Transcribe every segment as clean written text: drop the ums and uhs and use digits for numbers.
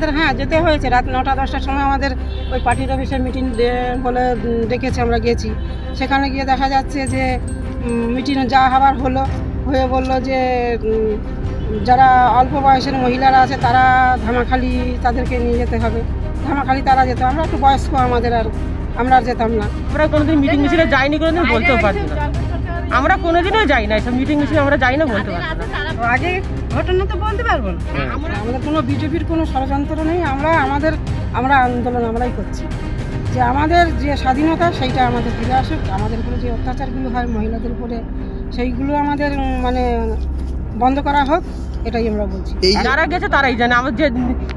আমাদের হ্যাঁ যেতে হয়েছে। রাত 9টা-10টার সময় আমাদের ওই পার্টির অফিসে মিটিং বলে ডেকেছে, আমরা গেছি। সেখানে গিয়ে দেখা যাচ্ছে যে মিটিং যা হবার হয়ে বলল যে যারা অল্প বয়সের মহিলারা আছে তারা ধামাখালি তাদেরকে নিয়ে যেতে হবে। ধামাখালি তারা যেত, আমরা একটু বয়স্ক, আমাদের আর আমরা আর যেতাম না। আমরা কোনোদিন মিটিং মিছিলে যাইনি, কোনোদিন বলতেও পারছি না। আমরা কোনোদিনও যাই না, এসব মিটিং মিছিলে আমরা যাই না, বলতে পারছি না। আগে ঘটনা তো বলতে পারবো না। আমাদের কোনো বিজেপির কোনো ষড়যন্ত্র নেই। আমরা আন্দোলন আমরাই করছি যে আমাদের যে স্বাধীনতা সেইটা আমাদের ফিরে আসুক। আমাদের উপরে যে অত্যাচারগুলো হয় মহিলাদের উপরে সেইগুলো আমাদের মানে বন্ধ করা হোক, এটাই আমরা বলছি। যারা গেছে তারাই জানে, আমার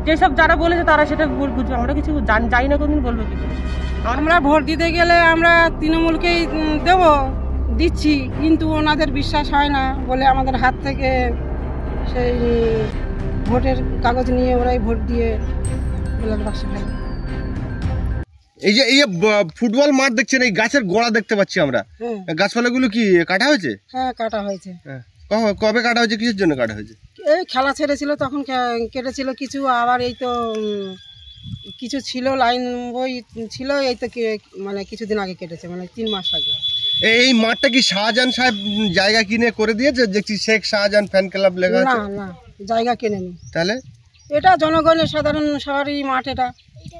যেসব যারা বলেছে তারা সেটা বুঝবে। আমরা কিছু যাই না, কোনদিন বলবো কি? আমরা ভোট দিতে গেলে আমরা তৃণমূলকেই দিচ্ছি, কিন্তু ওনাদের বিশ্বাস হয় না বলে আমাদের হাত থেকে সেই ভোটের কাগজ নিয়ে ওরাই ভোট দিয়ে ব্যালট বাক্সে ফেলে। এই যে ফুটবল মাঠ দেখছেন, এই গাছের গোড়া দেখতে পাচ্ছি আমরা, গাছপালাগুলো কি কাটা হয়েছে? হ্যাঁ, কাটা হয়েছে। কবে কাটা হয়েছে, কিসের জন্য কাটা হয়েছে? এই খেলা ছেড়েছিল তখন কেটেছিল কিছু, আবার এই তো কিছু ছিল লাইন বই ছিল, এই তো মানে কিছুদিন আগে কেটেছে, মানে 3 মাস আগে। এই মাঠটা কি শাহজাহান সাহেব জায়গা কিনে করে দিয়েছে? দেখছি শেখ শাহজাহান ফ্যান ক্লাব লেখা আছে। না, জায়গা কেনেনি। তাহলে এটা জনগণের সাধারণ সবারই মাঠ, এটা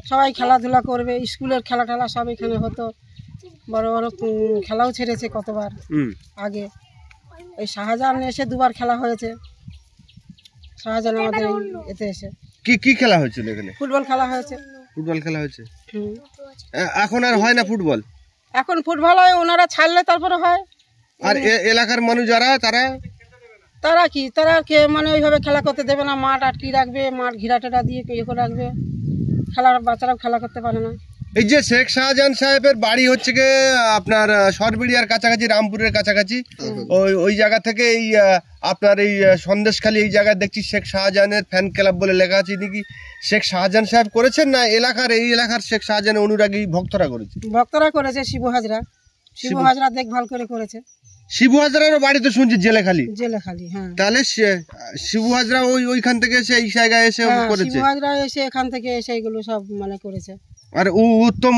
সবাই খেলাধুলা করবে, স্কুলের খেলা টেলা সব এখানে হতো। বড় বড় খেলাও ছেড়েছে কতবার আগে। এই শাহজাহান এসে 2বার খেলা হয়েছে। শাহজাহান আমাদের এতে এসে কি খেলা হয়েছিল এখানে? ফুটবল খেলা হয়েছে। ফুটবল খেলা হয়েছে। এখন আর হয় না ফুটবল? এখন ফুটবল হয় ওনারা ছাড়লে তারপরে হয়। আর এলাকার মানুষ যারা তারা মানে ওইভাবে খেলা করতে দেবে না, মাঠ আটকে রাখবে, মাঠ ঘিরাটেরা দিয়ে ইয়ে করে রাখবে, বাচ্চারাও খেলা করতে পারে না। এই যে শেখ শাহজাহান সাহেবের বাড়ি হচ্ছে গিয়ে আপনার সরবেড়িয়ার কাছাকাছি, রামপুরের কাছাকাছি, ওই জায়গা থেকে এই আপনার এই সন্দেশখালী এই জায়গায় দেখছি শেখ শাহজাহানের ফ্যান ক্লাব বলে লেখা আছে। নাকি শেখ শাহজাহান সাহেব করেছেন না এই এলাকার শেখ শাহজাহানের অনুরাগী ভক্তরা করেছে? শিবু হাজরা দেখভাল করেছে। শিবু হাজরার বাড়ি তো শুনছি জেলেখালি। হ্যাঁ। তাহলে শিবু হাজরা ওইখান থেকে এসে এই জায়গায় এসে করেছে? শিবু হাজরা এসে এখান থেকে এসে এগুলো সব মানে করেছে। আর উত্তম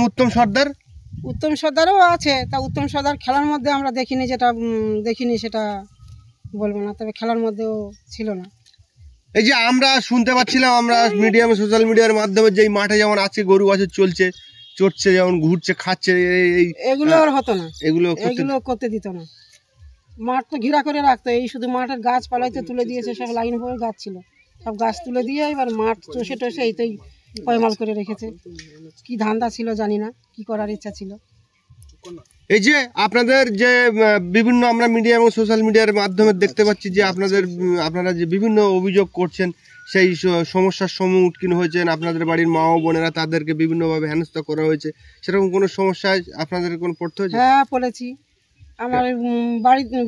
সর্দারও আছে। তা উত্তম সর্দার খেলার মধ্যে আমরা দেখিনি সেটা বলবো না, তবে খেলার মধ্যেও ছিল না। এই যে আমরা শুনতে পাচ্ছিলাম, আমরা মিডিয়ামে সোশ্যাল মিডিয়ার মাধ্যমে যে মাঠে যেমন আজকে গরু বাছুর চড়ছে, যেমন ঘুরছে, খাচ্ছে, এগুলো আর হতো না, এগুলো করতে দিত না। মাঠ তো ঘিরা করে রাখতো। এই শুধু মাঠের গাছপালাইতে তুলে দিয়েছে, সব লাইন হয়ে গাছ ছিল, সব গাছ তুলে দিয়ে এবার মাঠ চষে এইতেই পয়মাল করে রেখেছে। কি ধান্দা ছিল জানি না, কি করার ইচ্ছা ছিল। এই যে আপনাদের যে বিভিন্ন আমরা মিডিয়া এবং সোশ্যাল মিডিয়ার মাধ্যমে দেখতে পাচ্ছি যে আপনারা যে বিভিন্ন অভিযোগ করছেন, সেই সমস্যার সম্মুখীন হয়েছেন, আপনাদের বাড়ির মা ও বোনেরা তাদেরকে বিভিন্নভাবে হেনস্থা করা হয়েছে, সেরকম কোনো সমস্যায় আপনাদের কোনো পড়তে হয়েছে? হ্যাঁ, পড়েছি। আমার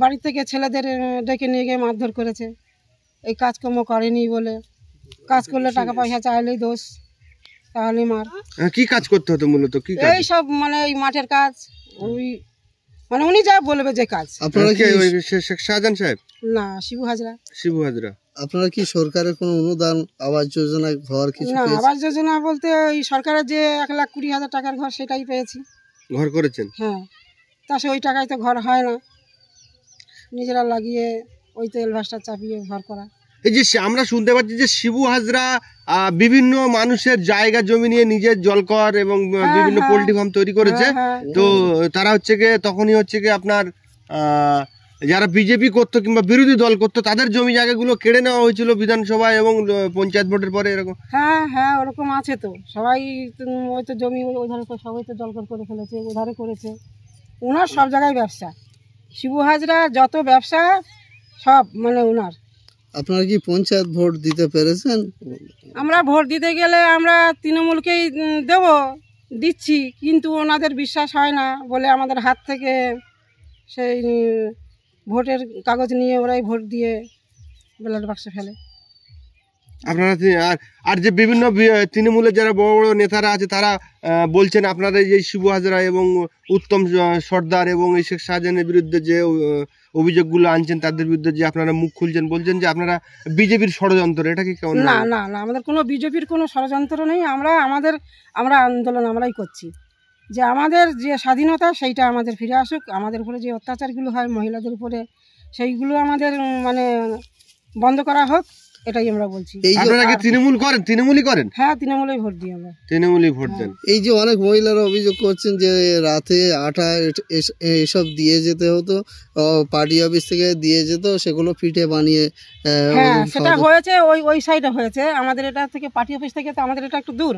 বাড়ি থেকে ছেলেদের ডেকে নিয়ে গিয়ে মারধর করেছে, এই কাজকর্ম করেনি বলে। কাজ করলে টাকা পয়সা চাইলেই দোষ, তাহলে মার। কি কাজ করতে হতো মূলত? এই সব মানে ওই মাঠের কাজ, ওই মানে উনি যা বলবে যে কাজ। আপনারা কি শেখ শাহজাহান সাহেব? না, শিবু হাজরা। আপনারা কি সরকারের কোনো অনুদান, আবাস যোজনা, ঘর কিছু? না, আবাস যোজনা বলতে ওই সরকারের যে 1,20,000 টাকার ঘর, সেটাই পেয়েছি। ঘর করেছেন? হ্যাঁ, তা ওই টাকায় তো ঘর হয় না, নিজেরা লাগিয়ে ওই তো এলভাসটা চাপিয়ে ঘর করা। এই যে আমরা শুনতে পাচ্ছি যে শিবু হাজরা বিভিন্ন মানুষের জায়গা জমি নিয়ে নিজের জলকর এবং বিভিন্ন পোল্ট্রি ফার্ম তৈরি করেছে। তো তারা তখনই আপনার যারা বিজেপি করতো কিংবা বিরোধী দল করতো, তাদের জমি জায়গাগুলো কেড়ে নেওয়া হয়েছিল বিধানসভায় এবং পঞ্চায়েত ভোটের পরে, এরকম? হ্যাঁ, ওরকম আছে তো। সবাই ওই তো জমি ওইধারে তো সবাই তো জলকর করে ফেলেছে, ওধারে করেছে। ওনার সব জায়গায় ব্যবসা, শিবু হাজরা যত ব্যবসা সব মানে ওনার। আপনারা কি পঞ্চায়েত ভোট দিতে পেরেছেন? আমরা ভোট দিতে গেলে আমরা তৃণমূলকেই দিচ্ছি, কিন্তু ওনাদের বিশ্বাস হয় না বলে আমাদের হাত থেকে সেই ভোটের কাগজ নিয়ে ওরাই ভোট দিয়ে ব্যালট বাক্সে ফেলে। আপনারা আর যে বিভিন্ন তৃণমূলের যারা বড় বড় নেতারা আছে, তারা বলছেন আপনারা এই শিবু হাজরা এবং উত্তম সর্দার এবং এই শেখ শাহজাহানের বিরুদ্ধে যে অভিযোগগুলো আনছেন তাদের বিরুদ্ধে যে আপনারা মুখ খুলছেন, বলছেন যে আপনারা বিজেপির ষড়যন্ত্র, এটা কি কেমন? না না না, আমাদের কোনো বিজেপির কোনো ষড়যন্ত্র নেই। আমরা আন্দোলন আমরাই করছি যে আমাদের যে স্বাধীনতা সেইটা আমাদের ফিরে আসুক। আমাদের উপরে যে অত্যাচারগুলো হয় মহিলাদের উপরে, সেইগুলো আমাদের মানে বন্ধ করা হোক, এটাই আমরা বলছি। আপনারা কি তৃণমূল করেন? তৃণমূলই করেন? হ্যাঁ, তৃণমূলেই ভোট দিই আমরা। তৃণমূলই ভোট দেন। এই যে অনেক মহিলারা অভিযোগ করছেন যে রাতে আটা এসব দিয়ে যেতে হতো, পার্টি অফিস থেকে দিয়ে যেত, সেগুলো পিঠে বানিয়ে হ্যাঁ, সেটা হয়েছে ওই সাইডে হয়েছে। আমাদের এটা থেকে পার্টি অফিস থেকে তো আমাদের এটা একটু দূর,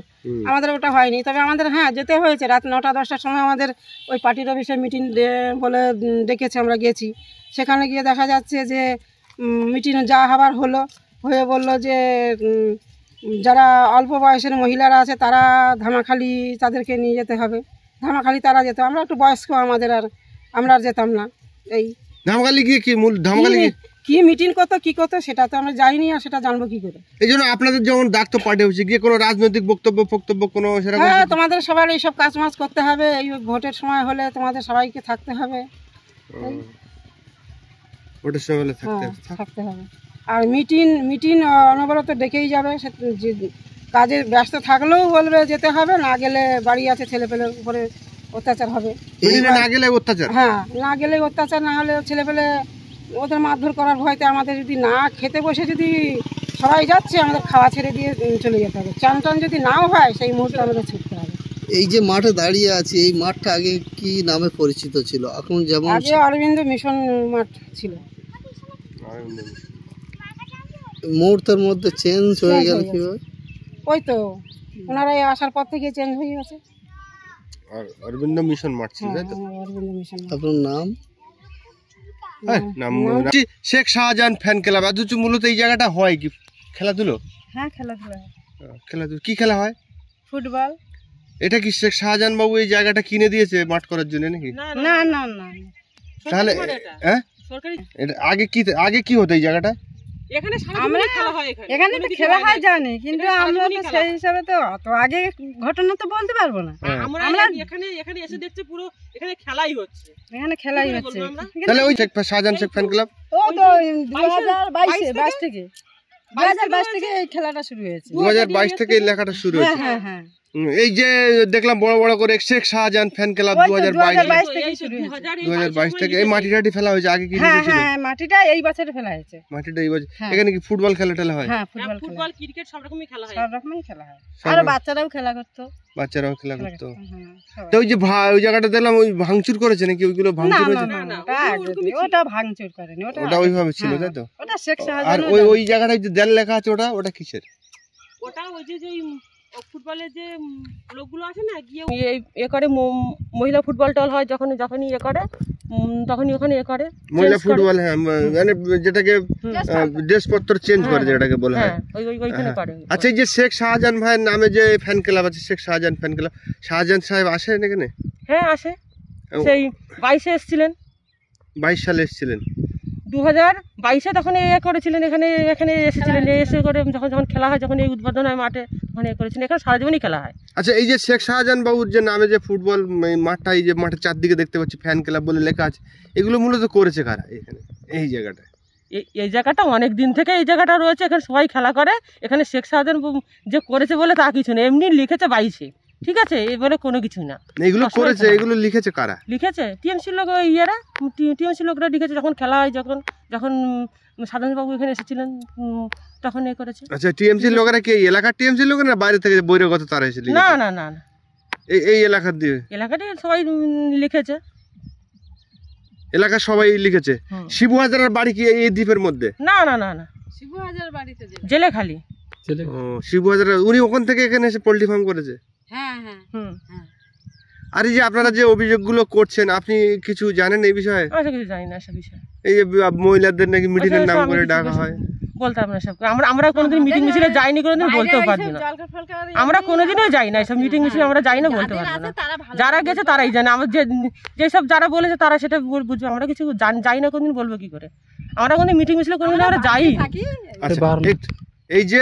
আমাদের ওটা হয়নি। তবে আমাদের হ্যাঁ যেতে হয়েছে, রাত 9টা-10টার সময় আমাদের ওই পার্টির অফিসে মিটিং বলে ডেকেছে, আমরা গেছি। সেখানে গিয়ে দেখা যাচ্ছে যে মিটিংয়ে যা হবার হয়ে বলল যে যারা অল্প বয়সের মহিলারা আছে তারা ধামাখালি তাদেরকে নিয়ে যেতে হবে। ধামাখালি তারা যেত, আমরা একটু বয়স্ক, আমরা আর যেতাম না। এই ধামাখালি গিয়ে কি মূল ধামাখালি কি মিটিং করতো কি করতো সেটা তো আমরা যাইনি, আর সেটা জানবো কি করে? এই জন্য আপনাদের যেমন ডাকতো পার্টি অফিসে গিয়ে কোনো রাজনৈতিক বক্তব্য কোনো সেরকম? হ্যাঁ, তোমাদের সবার এইসব কাজ মাজ করতে হবে, এই ভোটের সময় হলে তোমাদের সবাইকে থাকতে হবে। ভোটের সময় হলে থাকতে হবে। আর মিটিং অনবরত ডেকেই যাবে। কাজে ব্যস্ত থাকলেও বলবে যেতে হবে, না গেলে বাড়ি আছে ছেলেপেলের উপরে অত্যাচার হবে। না গেলে অত্যাচার? হ্যাঁ, না গেলে অত্যাচার, না হলে ছেলেপেলে ওদের মারধর করার ভয়তে আমাদের যদি না খেতে বসে যদি সবাই যাচ্ছে, আমাদের খাওয়া ছেড়ে দিয়ে চলে যেতে হবে। চান টান যদি নাও হয় সেই মুহূর্তে আমাদের ছুটতে হবে। এই যে মাঠে দাঁড়িয়ে আছে, এই মাঠটা আগে কি নামে পরিচিত ছিল? এখন যেমন আগে অরবিন্দ মিশন মাঠ ছিল। মুহূর্তের মধ্যে চেঞ্জ হয়ে গেল কিভাবে? ওই তো ওনারা আসার পর থেকে চেঞ্জ হয়ে গেছে। অরবিন্দ মিশন মাঠ ছিল, তাই তো? অরবিন্দ মিশন। আপনার নাম? Sheikh Shahjahan fan club. অথচ মূলত এই জায়গাটা হয় কি খেলাধুলো? হ্যাঁ, খেলাধুলা। খেলাধুলো কি খেলা হয়? ফুটবল। এটা কি শেখ শাহজাহান বাবু এই জায়গাটা কিনে দিয়েছে মাঠ করার জন্য নাকি? না না না, তাহলে হ্যাঁ, এটা আগে কি হতো এই জায়গাটা? এখানে সারাদিন খেলা হয়, এখানে তো খেলা হয় জানি, কিন্তু আমরা তো সেই হিসাবে তো অত আগে ঘটনা তো বলতে পারবো না। আমরা এখানে এসে দেখছি পুরো এখানে খেলাই হচ্ছে। তাহলে ওই শাহজাহান শেখ ফ্যান ক্লাব ও তো 2022 থেকে 2022 থেকে এই খেলাটা শুরু হয়েছে। 2022 থেকে এই লেখাটা শুরু হয়েছে। হ্যাঁ হ্যাঁ, এই যে দেখলাম বড় বড় করে শেখ শাহজাহান ফ্যান ক্লাব 2022 থেকে শুরু হয়েছে। 2022 থেকে এই মাটিটাটি ফেলা হয়েছে। আগে কি হ্যাঁ হ্যাঁ, মাটিটা এই বছরে ফেলা হয়েছে। মাটিটা এই বছর। এখানে কি ফুটবল খেলা হয়? হ্যাঁ, ফুটবল ক্রিকেট সব রকমই খেলা হয়। সব রকমই খেলা হয়। আর বাচ্চারাও খেলা করতো। তো ওই যে ওই জায়গাটা দেখলাম ওই ভাঙচুর করেছে নাকি? ওইগুলো ভাঙচুর হয়েছে? না, ওটা ভাঙচুর করেনি, ওটা ওইভাবে ছিল, তাই তো? ওটা শেখ শাহজাহান। আর ওই জায়গাটায় যে দেল লেখা আছে, ওটা কিসের? ওটা ওই যে ফুটবলের যে লোকগুলো আছে না, গিয়ে এ করে মহিলা ফুটবল টল হয় যখনই এ করে, তখনই ওখানে এ করে মহিলা ফুটবল। হ্যাঁ, মানে যেটাকে ড্রেসপত্র চেঞ্জ করে, যেটাকে বলা হয় ওইখানে করে। আচ্ছা, এই যে শেখ শাহজাহান ভাইয়ের নামে যে ফ্যান ক্লাব আছে, শেখ শাহজাহান ফ্যান ক্লাব, শাহজাহান সাহেব আসেন এখানে? হ্যাঁ, আসে। সেই 22-এ এসেছিলেন। 22 সালে এসেছিলেন? 2022-এ তখন এ করেছিলেন, এখানে এসেছিলেন। এসে করে যখন খেলা হয়, যখন এই উদ্বোধন হয় মাঠে, তখন এ করেছিলেন। এখানে সারা জীবনই খেলা হয়। আচ্ছা, এই যে শেখ শাহজাহান বাবুর যে নামে যে ফুটবল মাঠটা, এই যে মাঠের চারদিকে দেখতে পাচ্ছি ফ্যান ক্লাব বলে লেখা আছে, এগুলো মূলত করেছে কারা এখানে এই জায়গাটা? এই জায়গাটা অনেক দিন থেকে এই জায়গাটা রয়েছে, এখানে সবাই খেলা করে। এখানে শেখ শাহজাহান যে করেছে বলে তা কিছু না, এমনি লিখেছে 22-এ, ঠিক আছে? এই বলে কোনো কিছু না। এগুলো করেছে, এগুলো লিখেছে কারা? লিখেছে টিএমসি লোক, টিএমসি লোকরা লিখেছে। যখন খেলা হয়, যখন সাধারণবাবু এখানে এসেছিলেন, তখন এ করেছে। আচ্ছা, টিএমসি লোকেরা কি এই এলাকার টিএমসি লোকেরা না বাইরে থেকে বহিরাগত তারা এসে লিখেছে? না না না, এই এলাকার দিয়ে এলাকাটি সবাই লিখেছে। এলাকার সবাই লিখেছে। শিবু হাজারের বাড়ি কি এই দ্বীপের মধ্যে? না না না না, শিবু হাজার বাড়িতে জেলে খালি। শিবু হাজার উনি ওখান থেকে এখানে এসে পোল্ট্রি ফার্ম করেছে? হ্যাঁ হ্যাঁ। আর এই যে আপনারা যে অভিযোগগুলো করছেন, আপনি কিছু জানেন এই বিষয়ে? আমি কিছু জানি না সব বিষয়ে। এই যে মহিলাদের নাকি মিটিং এর নাম করে ডাকা হয়, বলতাম না সব। আমরা কোনোদিন মিটিং মিছিলে যাইনি, কোনোদিন বলতেও পারবো না। আমরা কোনোদিনও যাই না এসব মিটিং মিছিলে, আমরা যাই না, বলতে পারবো না। যারা গেছে তারাই জানে। আমার যেসব যারা বলেছে তারা সেটা বুঝবে। আমরা কিছু যাই না, কোনদিন বলবো কি করে? আমরা কোনোদিন মিটিং মিছিলে কোনোদিন আমরা যাই। এই যে